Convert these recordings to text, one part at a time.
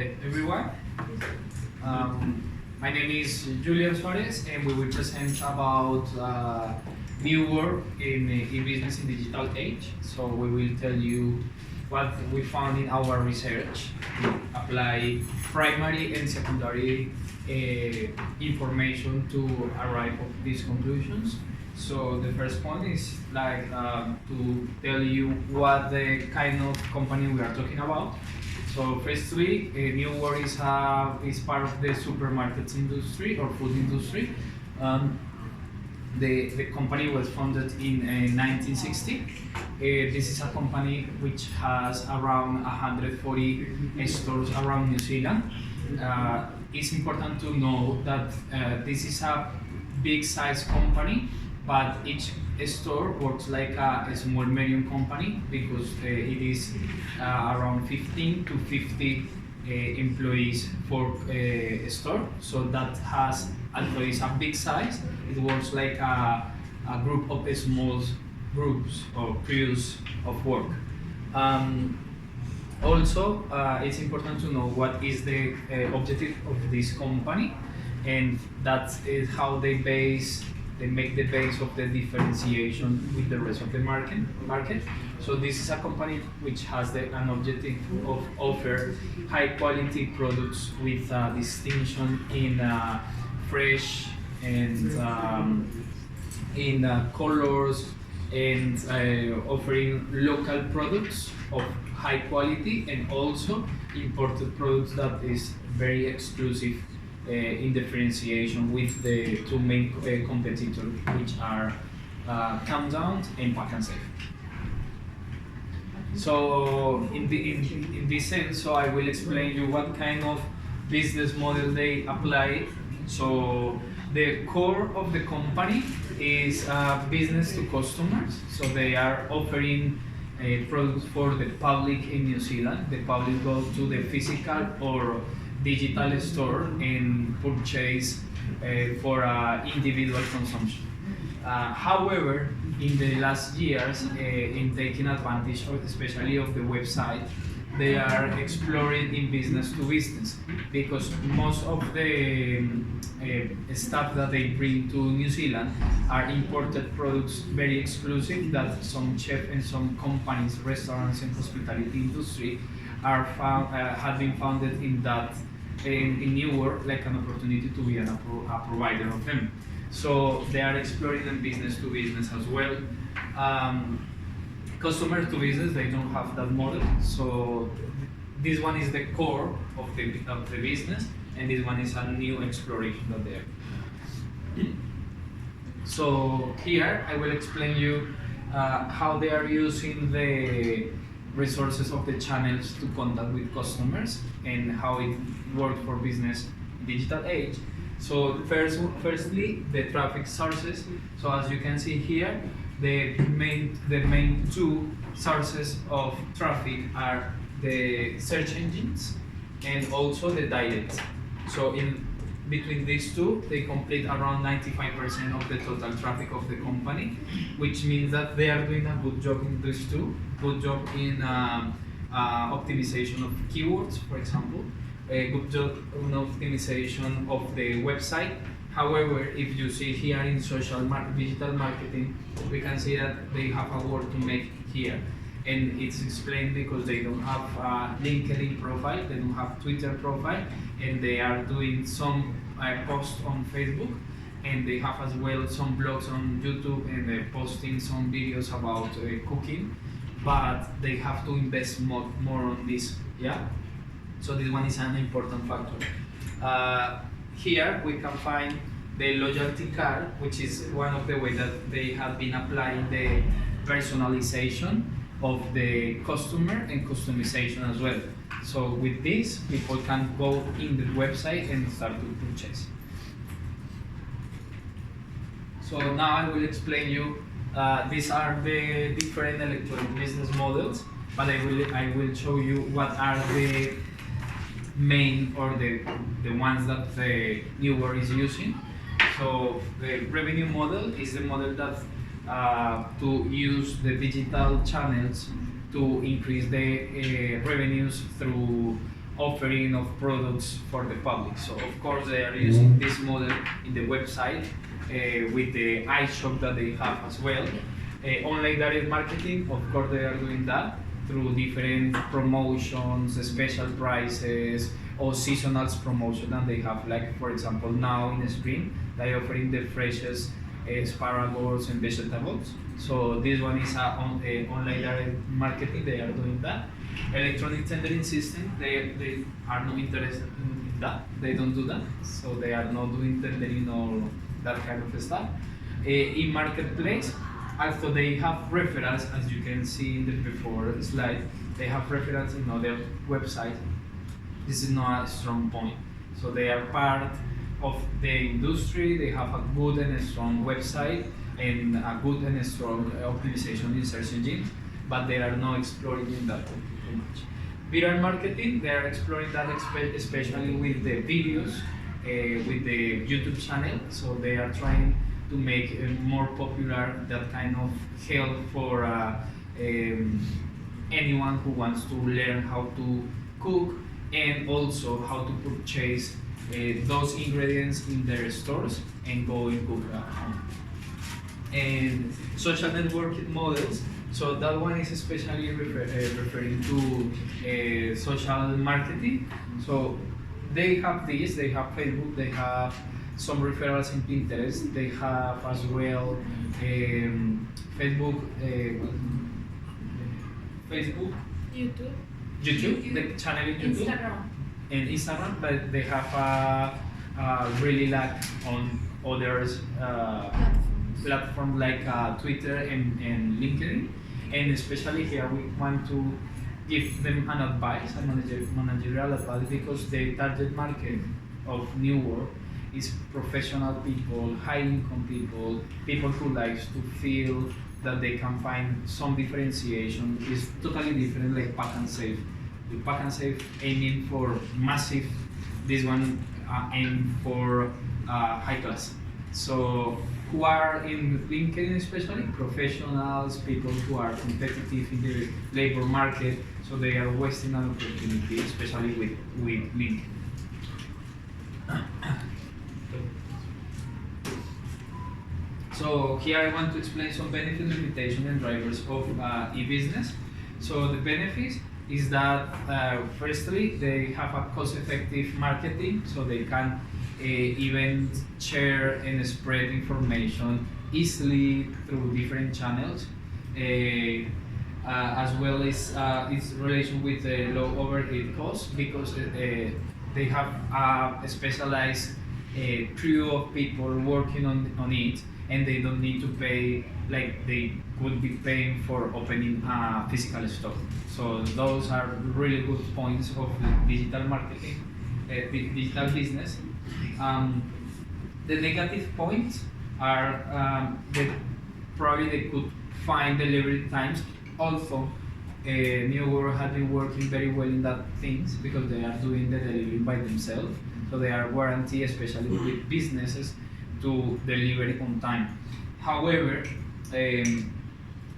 Everyone. My name is Julian Suarez, and we will present about new work in e-business in digital age. So we will tell you what we found in our research to apply primary and secondary information to arrive at these conclusions. So the first point is to tell you what the kind of company we are talking about. So firstly, New World is part of the supermarkets industry or food industry. The company was founded in 1960. This is a company which has around 140 stores around New Zealand. It's important to know that this is a big size company, but each store works like a small medium company because it is around 15 to 50 employees for a store. So that has, although it's a big size, it works like a group of small groups or crews of work. Also, it's important to know what is the objective of this company, and that is how they make the base of the differentiation with the rest of the market. So this is a company which has an objective of offer high quality products with distinction in fresh and in colors, and offering local products of high quality, and also imported products that is very exclusive in differentiation with the two main competitors, which are Countdown and Pak'nSave. So in this sense, so I will explain you what kind of business model they apply. So the core of the company is business to customers. So they are offering products for the public in New Zealand. The public goes to the physical or digital store and purchase for individual consumption. However, in the last years, in taking advantage of, especially of the website, they are exploring in business to business, because most of the stuff that they bring to New Zealand are imported products, very exclusive, that some chefs and some companies, restaurants and hospitality industry are have been founded in that in New World, like an opportunity to be a provider of them. So they are exploring in business to business as well. Customer to business, they don't have that model. So this one is the core of the business, and this one is a new exploration that they are. So here I will explain you how they are using the resources of the channels to contact with customers and how it works for business in digital age. So firstly, the traffic sources. So as you can see here, the main two sources of traffic are the search engines and also the direct. So in between these two, they complete around 95% of the total traffic of the company, which means that they are doing a good job in these two. Good job in optimization of keywords, for example. A good job in optimization of the website. However, if you see here in digital marketing, we can see that they have a work to make here. And it's explained because they don't have a LinkedIn profile, they don't have Twitter profile, and they are doing some posts on Facebook, and they have as well some blogs on YouTube, and they're posting some videos about cooking, but they have to invest more on this, yeah? So this one is an important factor. Here we can find the loyalty card, which is one of the ways that they have been applying the personalization of the customer and customization as well. So with this, people can go in the website and start to purchase. So now I will explain you, these are the different electronic business models, but I will show you what are the main, or the ones that the New World is using. So the revenue model is the model that to use the digital channels to increase the revenues through offering of products for the public. So of course they are using this model in the website with the iShop that they have as well. Online direct marketing, of course they are doing that through different promotions, special prices, or seasonal promotion that they have. Like for example, now in the spring, they are offering the freshest asparagus and vegetables. So this one is online direct marketing. They are doing that. Electronic tendering system. They are not interested in that. They don't do that. So they are not doing tendering or that kind of stuff. In marketplace, also they have referrals, as you can see in the before slide. They have referrals in other websites. This is not a strong point. So they are part of the industry. They have a good and a strong website and a good and a strong optimization in search engines, but they are not exploring in that too much. Viral marketing, they are exploring that especially with the videos, with the YouTube channel. So they are trying to make more popular that kind of help for anyone who wants to learn how to cook and also how to purchase those ingredients in their stores and go and cook at home. And social networking models, so that one is especially referring to social marketing. So they have this, they have Facebook, they have some referrals in Pinterest, they have as well Facebook, YouTube, the channel in YouTube, and Instagram, but they have a really lack on others platforms like Twitter and LinkedIn, and especially here we want to give them an advice, a managerial advice, because the target market of New Work is professional people, high income people, people who likes to feel that they can find some differentiation. Is totally different like Pack and Save. The Pack and Save aiming for massive, this one aim for high class. So who are in LinkedIn especially, professionals, people who are competitive in the labor market, so they are wasting an opportunity, especially with LinkedIn. So here I want to explain some benefits, limitations, and drivers of e-business. So the benefits is that firstly they have a cost-effective marketing, so they can even share and spread information easily through different channels, as well as its relation with the low overhead costs, because they have a specialized crew of people working on it, and they don't need to pay like they would be paying for opening a physical store. So those are really good points of digital marketing, digital business. The negative points are that probably they could find delivery times. Also, New World has been working very well in that things because they are doing the delivery by themselves. So they are guaranteed, especially with businesses, to deliver it on time. However, there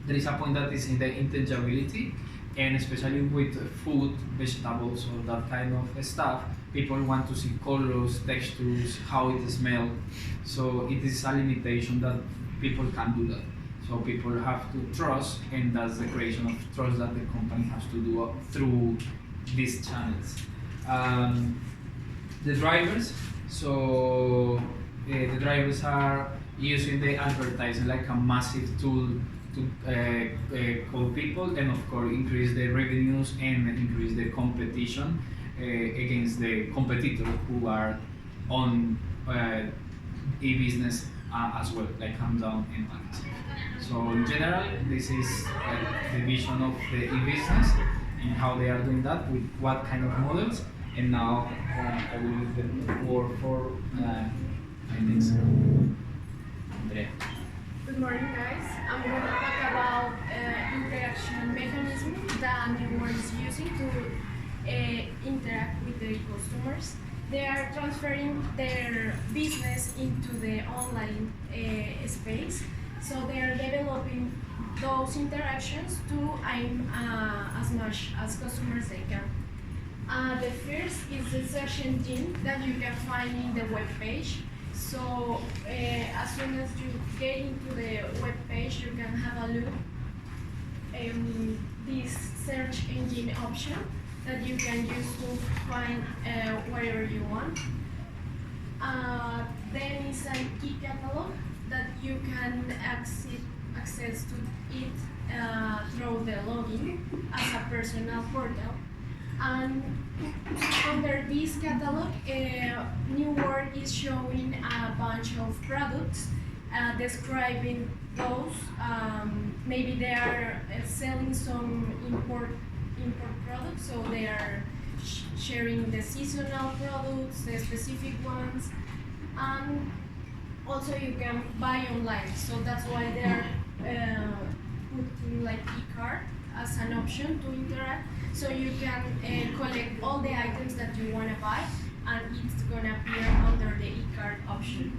is a point that is in the intangibility, and especially with food, vegetables, or that kind of stuff, people want to see colors, textures, how it smells. So it is a limitation that people can't do that. So people have to trust, and that's the creation of trust that the company has to do through these channels. The drivers, so the drivers are using the advertising like a massive tool to call people, and of course increase the revenues and increase the competition against the competitors who are on e-business as well, like Countdown and others. So in general, this is the vision of the e-business and how they are doing that with what kind of models. And now I will leave the word for Andrea. Good morning, guys. I'm going to talk about interaction mechanism that New World is using to interact with their customers. They are transferring their business into the online space, so they are developing those interactions to aim as much as customers they can. The first is the search engine that you can find in the web page. So as soon as you get into the web page, you can have a look this search engine option that you can use to find whatever you want. Then is an e-catalog that you can access to it through the login as a personal portal. And under this catalog, New World is showing a bunch of products, describing those. Maybe they are selling some import products, so they are sharing the seasonal products, the specific ones, and also you can buy online. So that's why they are putting like e-card as an option to interact. So you can collect all the items that you want to buy, and it's gonna appear under the e-card option.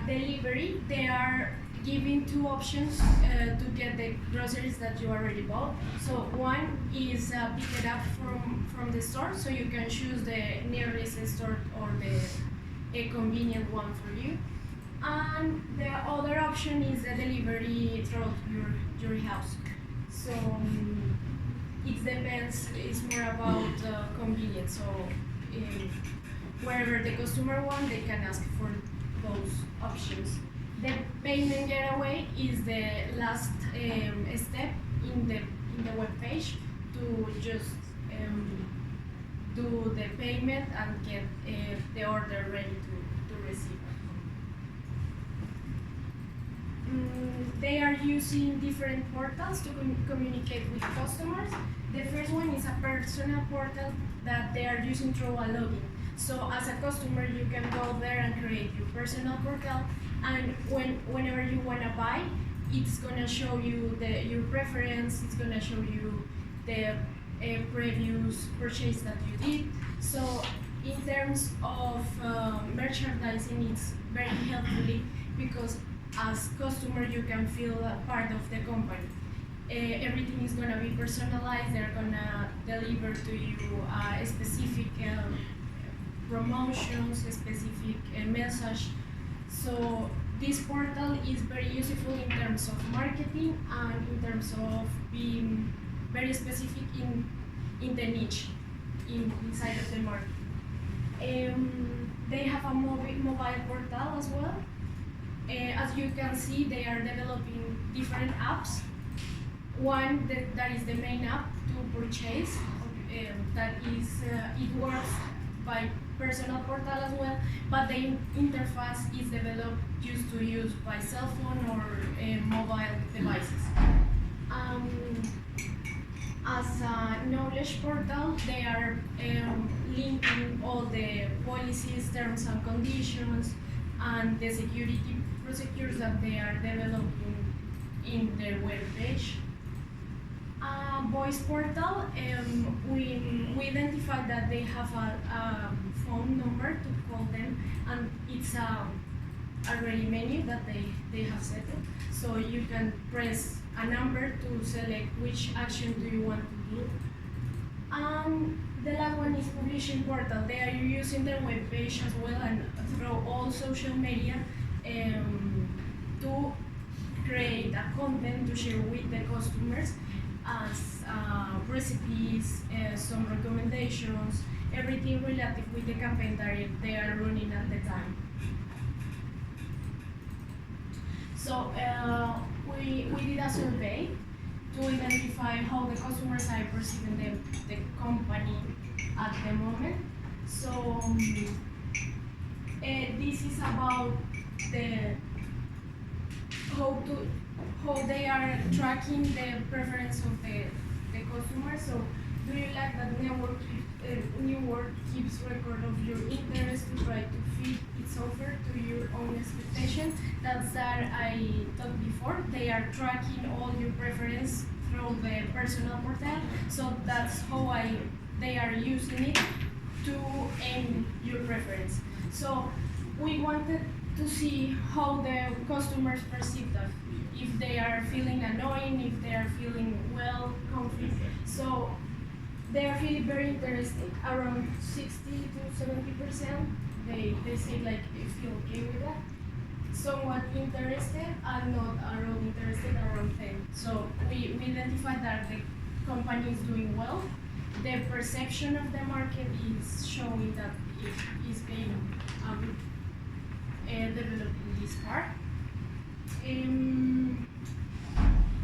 Delivery, they are giving two options to get the groceries that you already bought. So one is pick it up from the store, so you can choose the nearest store or a convenient one for you. And the other option is the delivery through your house. So it depends, it's more about convenience. So wherever the customer wants, they can ask for those options. The payment getaway is the last step in the web page to just do the payment and get the order ready to receive. They are using different portals to communicate with customers. The first one is a personal portal that they are using through a login. So as a customer, you can go there and create your personal portal, and whenever you want to buy, it's going to show you your preference, it's going to show you the previous purchase that you did. So in terms of merchandising, it's very helpful because as customer, you can feel a part of the company. Everything is going to be personalized. They're going to deliver to you specific promotions, a specific message. So this portal is very useful in terms of marketing and in terms of being very specific in the niche inside of the market. They have a mobile portal as well. As you can see, they are developing different apps. One that is the main app to purchase, that is, it works by personal portal as well, but the interface is developed just to use by cell phone or mobile devices. As a knowledge portal, they are linking all the policies, terms and conditions, and the security procedures that they are developing in their web page. Voice portal, we identified that they have a phone number to call them, and it's already menu that they have set up. So you can press a number to select which action do you want to do. And the last one is publishing portal. They are using their web page as well and through all social media to create a content to share with the customers as recipes, some recommendations, everything related with the campaign that they are running at the time. So we did a survey to identify how the customers are perceiving the company at the moment. So this is about how they are tracking the preference of the customer. So do you like that New World keeps record of your interest to try to fit its offer to your own expectation? That's that I talked before. They are tracking all your preference through the personal portal. So that's how they are using it to aim your preference. So we wanted to see how the customers perceive that. If they are feeling annoying, if they are feeling well, comfy. So they are really very interested. Around 60 to 70%, they say like they feel okay with that. Somewhat interested and not at all interested around 10. So we identify that the company is doing well. The perception of the market is showing that it is being developed in this part.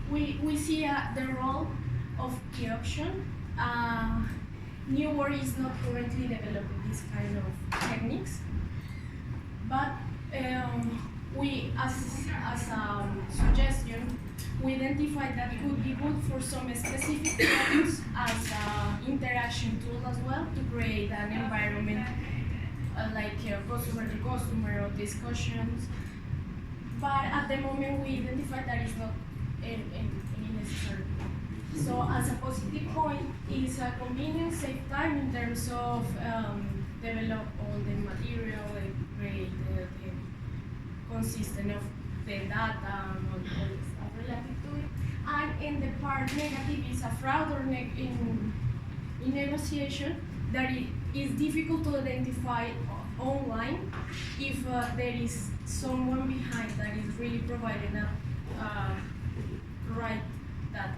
We see the role of the option. New World is not currently developing this kind of techniques, but we, as a suggestion, we identified that could be good for some specific products as an interaction tool as well to create an environment like customer to customer or discussions. But at the moment, we identified that it's not any necessary. So as a positive point, is a convenience, save time in terms of develop all the material and create the consistent of the data and all the stuff related to it. And in the part negative is a fraud or in negotiation that it is difficult to identify online if there is someone behind that is really providing a right data.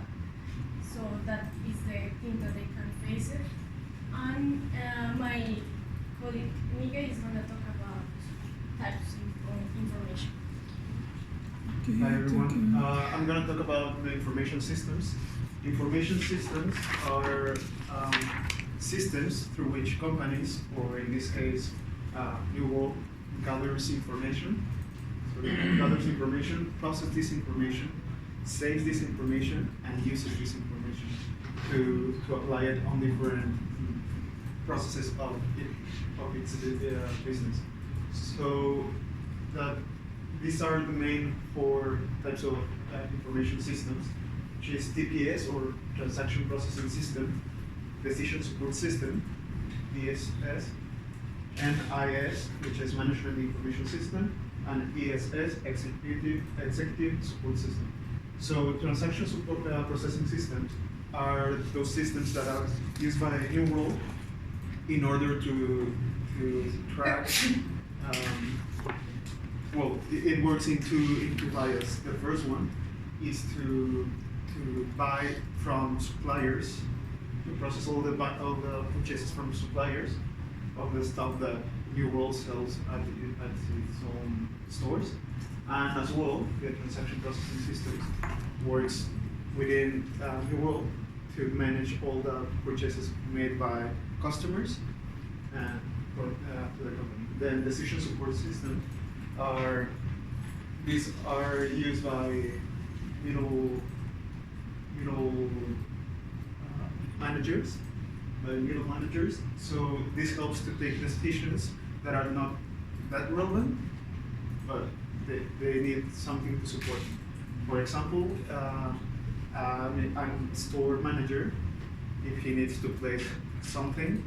So that is the thing that they can face it. And my colleague Miguel is going to talk about types of information. Hi everyone. I'm going to talk about the information systems. Information systems are systems through which companies, or in this case, New World, gathers information. So it gathers information, processes this information, saves this information, and uses this information to apply it on different processes of its business. So these are the main four types of information systems, which is TPS, or Transaction Processing System, Decision Support System, DSS, NIS, which is Management Information System, and ESS, Executive Support System. So transaction support processing systems are those systems that are used by New World in order to track. Well, it works in two areas. The first one is to buy from suppliers, to process all the purchases from suppliers of the stuff that New World sells at its own stores. And as well, the transaction processing system works within New World to manage all the purchases made by customers to the company. Then decision support system these are used by middle managers, So this helps to take decisions that are not that relevant, but they need something to support. For example, a store manager, if he needs to place something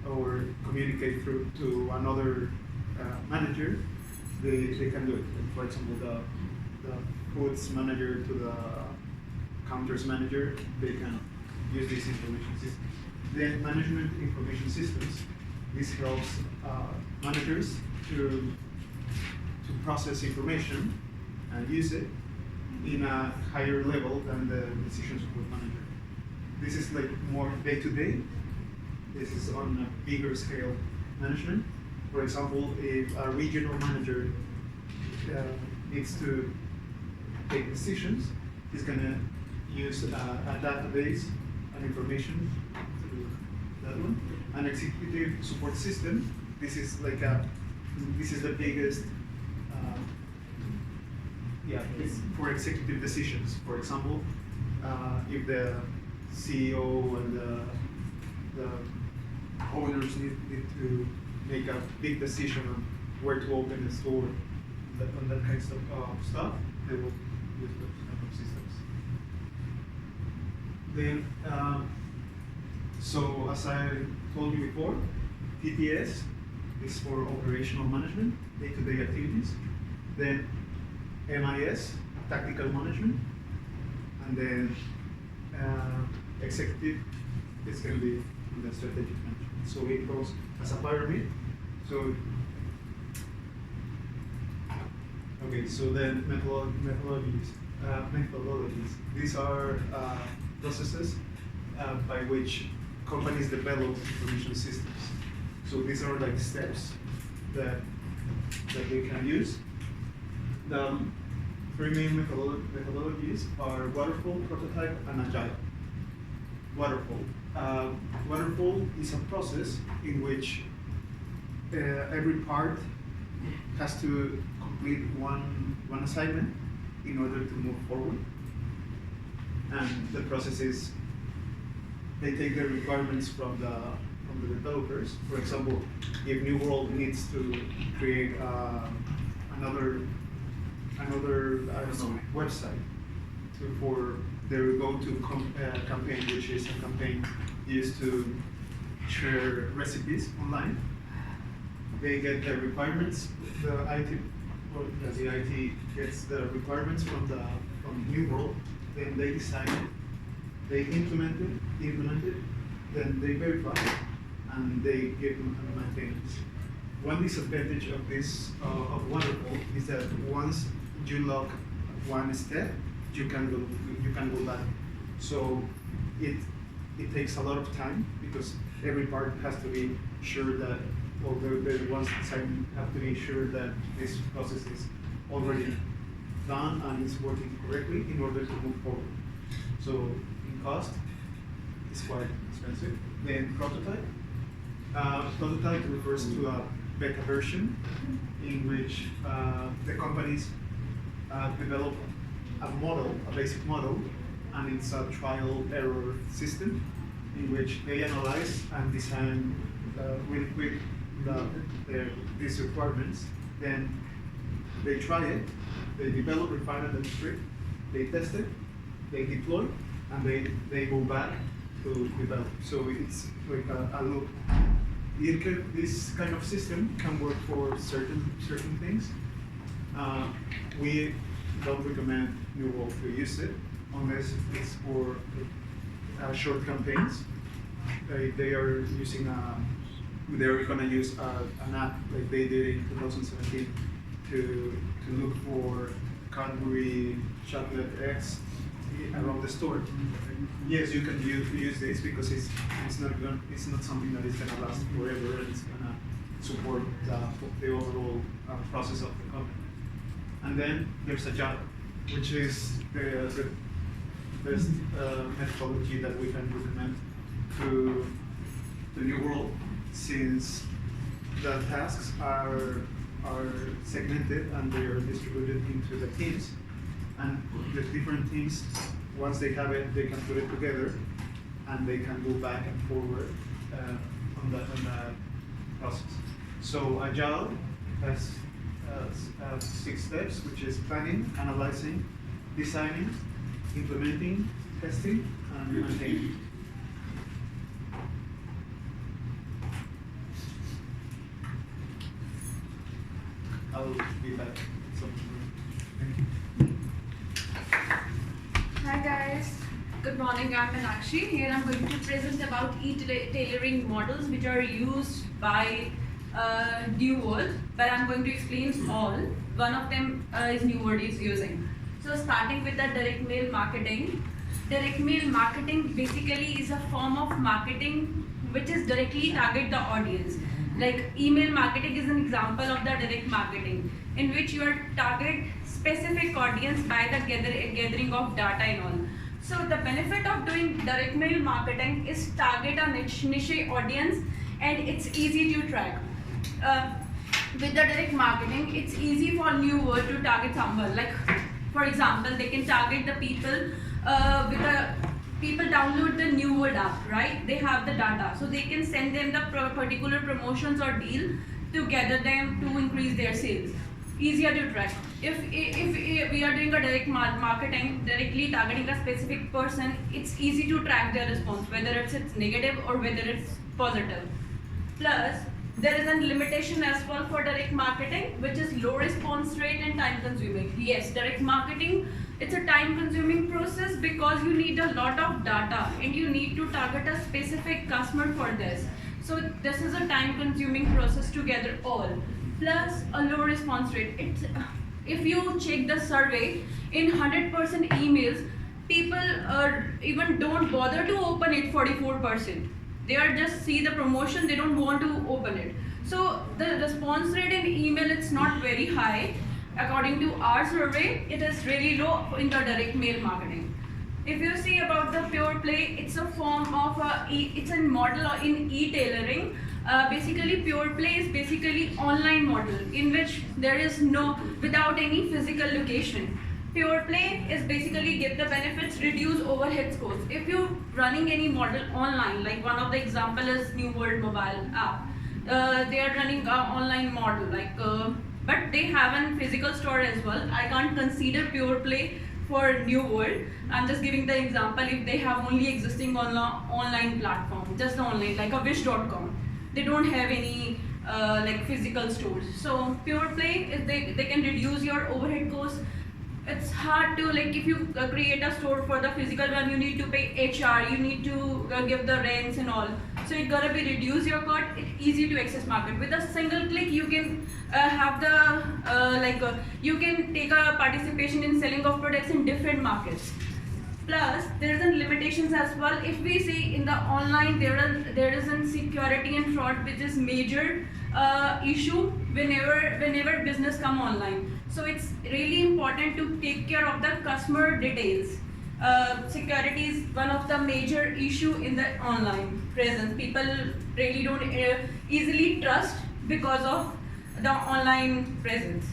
or communicate through to another manager, they can do it. For example, the goods manager to the counters manager, they can use this information system. Then management information systems. This helps managers to process information and use it in a higher level than the decision support manager. This is like more day-to-day. This is on a bigger scale management. For example, if a regional manager needs to take decisions, he's going to use a database and information to do that one. An executive support system. This is the biggest. It's for executive decisions. For example, if the CEO and the owners need to make a big decision on where to open a store, on that kind of stuff, they will use those kind of systems. Then, so as I told you before, TPS is for operational management, day-to-day activities. Then MIS, tactical management, and then executive it's going to be in the strategic management. So it goes as a pyramid. So okay, so then methodologies. These are processes by which companies develop information systems. So these are like steps that they can use. The three main methodologies are waterfall, prototype, and agile. Waterfall. Waterfall is a process in which every part has to complete one assignment in order to move forward. And the process is they take the requirements from the developers. For example, if New World needs to create another I don't know, website for their go-to campaign, which is a campaign used to share recipes online. They get the requirements. The IT gets the requirements from New World. Then they design it. They implement it. Then they verify it, and they give them maintenance. One disadvantage of this of Waterfall is that once you lock one step, you can go back. So it takes a lot of time because every part has to be sure that, or the ones designing have to be sure that this process is already done and is working correctly in order to move forward. So in cost, it's quite expensive. Then prototype. Prototype refers to a beta version in which the companies develop a basic model, and it's a trial error system in which they analyze and design really quick these requirements. Then they try it, they develop, refine it, and script, they test it, they deploy, and they go back to develop. So it's like a loop. This kind of system can work for certain things. We don't recommend New World to use it unless it's for short campaigns. They are using they're going to use an app like they did in 2017 to look for Cadbury chocolate eggs around the store. Yes, you can use this because it's not something that is going to last forever. It's going to support the overall process of the company. And then there's Agile, which is the best methodology that we can recommend to the New World, since the tasks are segmented and they are distributed into the teams, and the different teams, once they have it, they can put it together and they can go back and forward on that process. So Agile has 6 steps, which is planning, analyzing, designing, implementing, testing, and maintaining. I'll be back. Thank you. Hi guys, good morning. I'm Meenakshi. Here I'm going to present about e-tailoring models which are used by New World, but I'm going to explain all. One of them is New World is using. So starting with the direct mail marketing. Direct mail marketing basically is a form of marketing which is directly target the audience. Like email marketing is an example of the direct marketing, in which you are target specific audience by the gathering of data and all. So the benefit of doing direct mail marketing is target a niche audience, and it's easy to track. With the direct marketing, it's easy for New World to target someone. Like for example, they can target the people people download the New World app, right? They have the data, so they can send them the particular promotions or deal to gather them to increase their sales. Easier to track. If we are doing a direct marketing, directly targeting a specific person, it's easy to track their response, whether it's negative or whether it's positive. Plus, there is a limitation as well for direct marketing, which is low response rate and time consuming. Yes, direct marketing It's a time-consuming process because you need a lot of data and you need to target a specific customer for this. So this is a time-consuming process to gather all. Plus a low response rate. If you check the survey, in 100% emails, people even don't bother to open it 44%. They are just see the promotion, they don't want to open it. So the response rate in email, it's not very high. According to our survey, it is really low in the direct mail marketing. If you see about the pure play, it's a form of it's a model in e-tailoring. Basically, pure play is basically online model in which there is no, without any physical location. Pure play is basically get the benefits, reduce overhead costs. If you're running any model online, like one of the example is New World mobile app, they are running an online model, but they have a physical store as well. I can't consider pure play for New World. I'm just giving the example if they have only existing online platform, just the online, like a wish.com. They don't have any like physical stores. So pure play is they can reduce your overhead costs. It's hard to, like, if you create a store for the physical one, you need to pay HR, you need to give the rents and all. So it's gonna be reduce your cost. It's easy to access market. With a single click, you can have the you can take a participation in selling of products in different markets. Plus, there is limitations as well. If we see in the online, there is insecurity and fraud, which is major issue whenever business come online. So it's really important to take care of the customer details. Security is one of the major issue in the online presence. People really don't easily trust because of the online presence.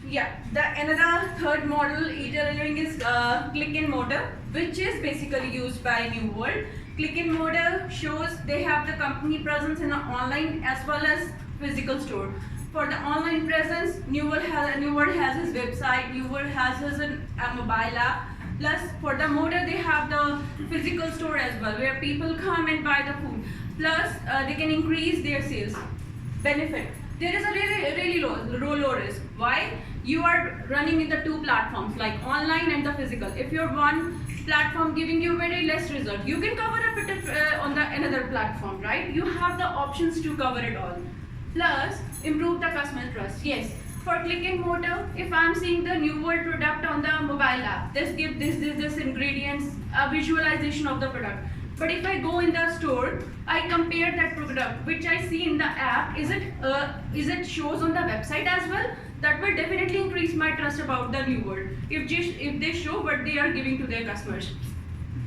Yeah, another third model e-tailoring is click-and-mortar, which is basically used by New World. Click-and-mortar shows they have the company presence in an online as well as physical store. For the online presence, New World has his website, New World has his a mobile app. Plus, for the mortar, they have the physical store as well, where people come and buy the food. Plus, they can increase their sales. Benefit. There is a really low risk. Why? You are running in the two platforms, like online and the physical. If you're one platform giving you very less result, you can cover up it on the another platform, right? You have the options to cover it all. Plus, improve the customer trust. Yes, for click and mortar, if I'm seeing the New World product on the mobile app, this gives this ingredients, a visualization of the product. But if I go in the store, I compare that product which I see in the app. Is it shows on the website as well? That will definitely increase my trust about the New World. If they show what they are giving to their customers.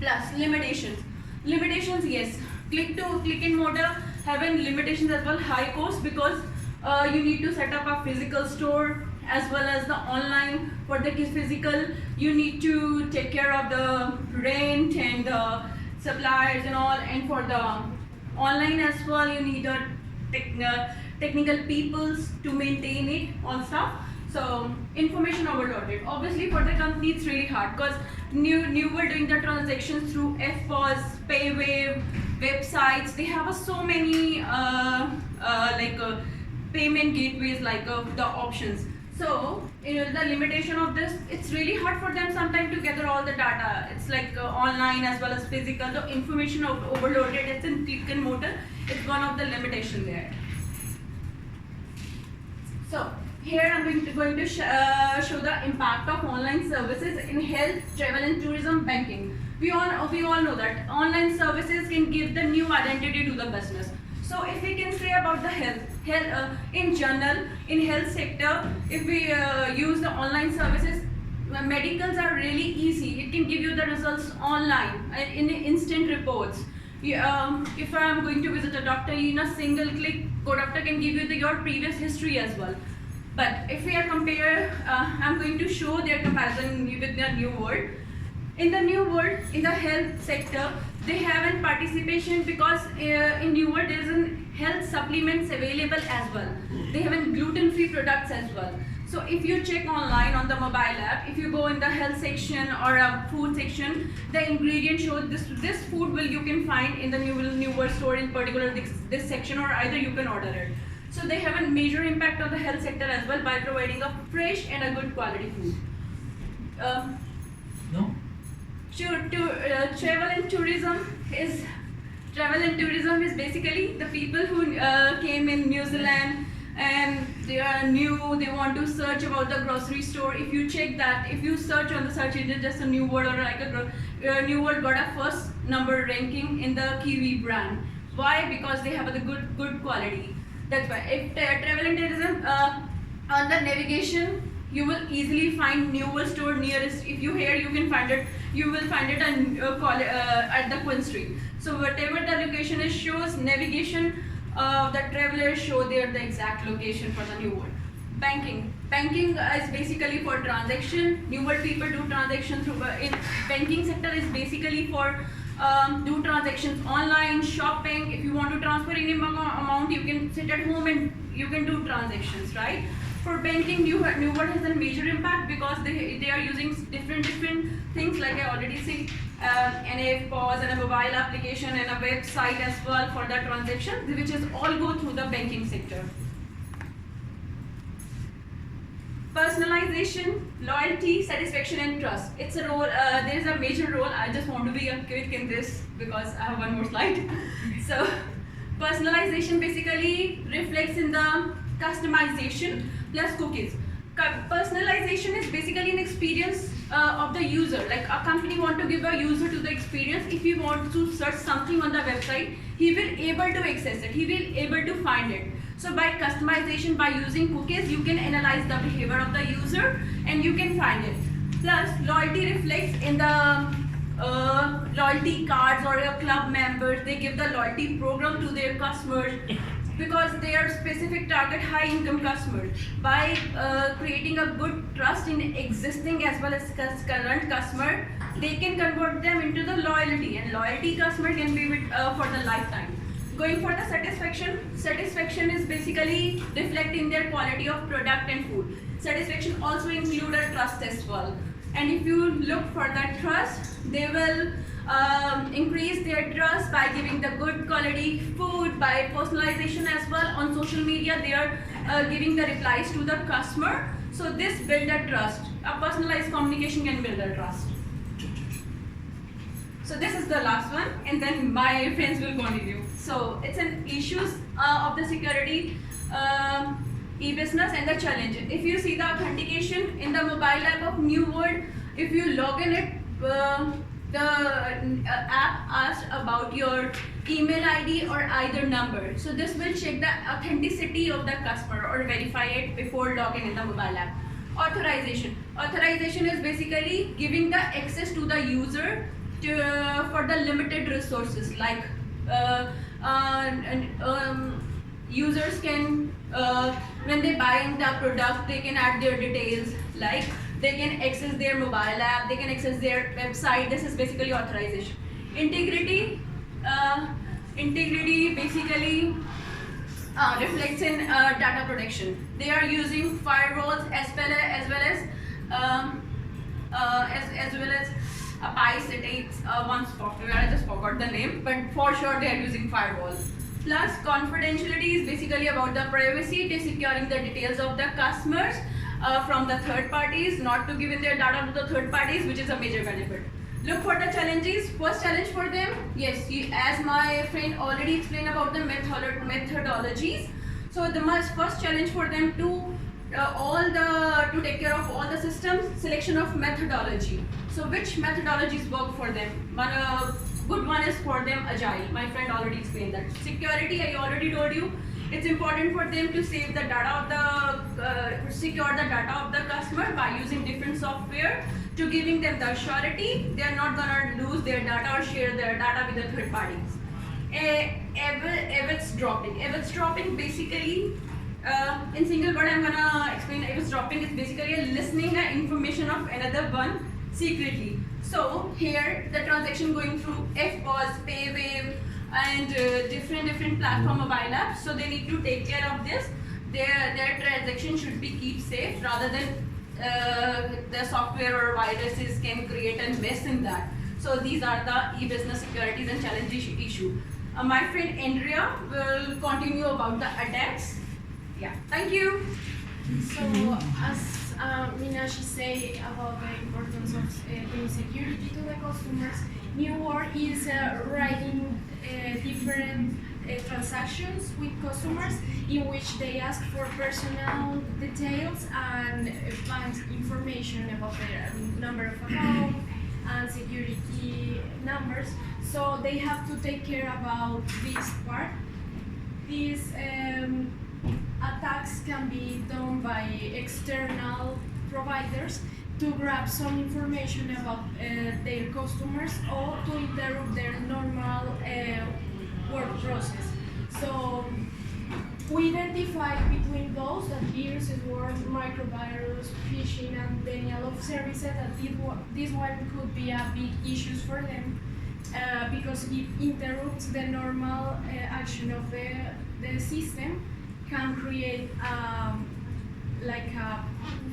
Plus limitations. Limitations, yes. Click and mortar having limitations as well, high cost, because you need to set up a physical store as well as the online. For the physical, you need to take care of the rent and the suppliers and all, and for the online as well, you need a technical peoples to maintain it, all stuff. So information overloaded. Obviously for the company it's really hard because New World doing the transactions through FPOS, Paywave, websites. They have so many payment gateways, the options. So the limitation of this, it's really hard for them sometimes to gather all the data. It's like online as well as physical. The information overloaded. It's in click and mortar. It's one of the limitation there. So here I'm going to show the impact of online services in health, travel and tourism, banking. We all know that online services can give the new identity to the business. So if we can say about the health in general, in health sector, if we use the online services, medicals are really easy. It can give you the results online in instant reports. If I'm going to visit a doctor, in a single click, doctor can give you your previous history as well. But if we are I'm going to show their comparison with the New World. In the New World, in the health sector, they have a participation because in New World there is health supplements available as well. They have gluten-free products as well. So if you check online on the mobile app, if you go in the health section or a food section, the ingredient shows this food you can find in the New World store in particular this section, or either you can order it. So they have a major impact on the health sector as well by providing a fresh and a good quality food. No? Travel and tourism is basically the people who came in New Zealand and they are new, they want to search about the grocery store. If you check that, if you search on the search engine just a New World or like a New World got a first number ranking in the Kiwi brand. Why? Because they have a good quality. That's why. If travel and tourism on the navigation, you will easily find New World store nearest. If you here, you can find it. You will find it at the Queen Street. So whatever the location is shows navigation. The travelers show there the exact location for the New World. Banking is basically for transaction. New World people do transaction through in banking sector is basically for do transactions online, shopping. If you want to transfer any amount, you can sit at home and you can do transactions, right? For banking, New World has a major impact because they are using different things like I already said, NAF, POS and a mobile application and a website as well for the transaction, which is all go through the banking sector. Personalization, loyalty, satisfaction and trust. It's a role, there is a major role. I just want to be quick in this because I have one more slide. So personalization basically reflects in the customization plus cookies. Personalization is basically an experience of the user. Like a company want to give a user to the experience. If he wants to search something on the website, he will able to access it. He will able to find it. So by customization, by using cookies, you can analyze the behavior of the user and you can find it. Plus, loyalty reflects in the loyalty cards or your club members. They give the loyalty program to their customers because they are specific target high income customers. By creating a good trust in existing as well as current customer, they can convert them into the loyalty, and loyalty customer can be with, for the lifetime. Going for the satisfaction is basically reflecting their quality of product and food. Satisfaction also include a trust as well. And if you look for that trust, they will increase their trust by giving the good quality food, by personalization as well. On social media, they are giving the replies to the customer. So this build a trust. A personalized communication can build a trust. So this is the last one, and then my friends will continue. So it's an issues of the security, e-business and the challenge. If you see the authentication in the mobile app of New World, if you log in it, the app asks about your email ID or either number. So this will check the authenticity of the customer or verify it before logging in the mobile app. Authorization. Authorization is basically giving the access to the user for the limited resources, like users can when they buy the product, they can add their details, like they can access their mobile app, they can access their website. This is basically authorization. Integrity basically reflects in data protection. They are using firewalls as well as Apice. It's one software, I just forgot the name, but for sure they are using firewalls. Plus confidentiality is basically about the privacy. It is securing the details of the customers from the third parties, not to give in their data to the third parties, which is a major benefit. Look for the challenges. First challenge for them, yes, as my friend already explained about the methodologies. So the first challenge for them to take care of all the systems, selection of methodology. So which methodologies work for them? Good one is for them Agile. My friend already explained that. Security, I already told you. It's important for them to save the data of the, secure the data of the customer by using different software to giving them the surety. They are not gonna lose their data or share their data with the third parties. Eavesdropping. Eavesdropping basically, in single word I'm gonna explain. Eavesdropping is basically a listening the information of another one secretly. So here the transaction going through FPOS, PayWave and different platform mobile apps. So they need to take care of this. Their transaction should be keep safe rather than the software or viruses can create a mess in that. So these are the e-business securities and challenges issue. My friend Andrea will continue about the attacks. Yeah, thank you. So, as Minashi say about the importance of giving security to the customers, New World is writing different transactions with customers in which they ask for personal details and bank information about their number of account and security numbers. So they have to take care about this part. These attacks can be done by external providers to grab some information about their customers or to interrupt their normal work process. So we identify between those that viruses, worms, microvirus, phishing, and denial of services that this one could be a big issue for them because it interrupts the normal action of the system, can create like a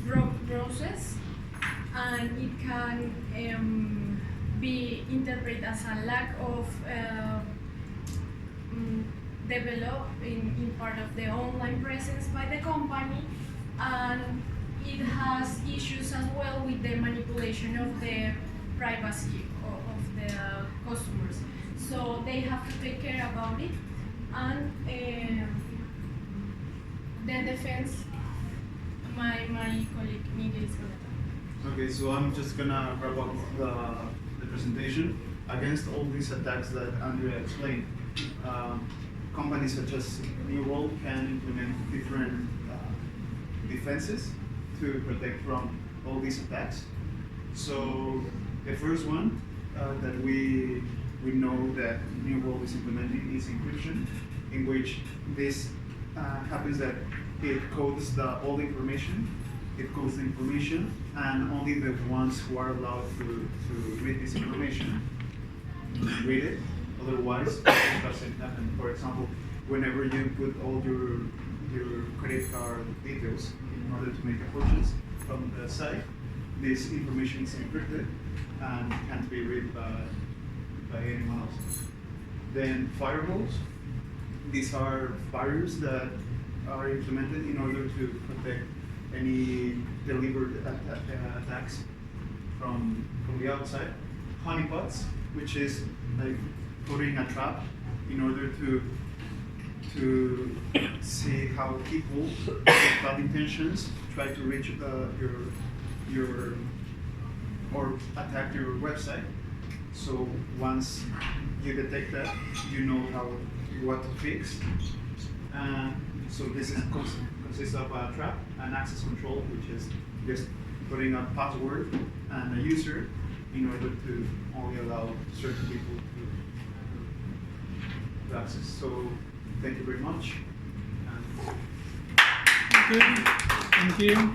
broke process, and it can be interpreted as a lack of develop in part of the online presence by the company, and it has issues as well with the manipulation of the privacy of the customers. So they have to take care about it, and the defense, my colleague Miguel is gonna talk. Okay, so I'm just gonna wrap up the presentation. Against all these attacks that Andrea explained, companies such as New World can implement different defenses to protect from all these attacks. So the first one that we know that New World is implementing is encryption, in which this happens that it codes all the information, and only the ones who are allowed to read this information read it. Otherwise, it doesn't happen. For example, whenever you put all your credit card details in order to make a purchase from the site, this information is encrypted and can't be read by anyone else. Then firewalls. These are barriers that are implemented in order to protect any delivered attacks from the outside. Honeypots, which is like putting a trap in order to see how people with bad intentions try to reach your or attack your website. So once you detect that, you know what to fix. So this consists of a trap and access control, which is just putting a password and a user in order to only allow certain people to access. So thank you very much. Thank you.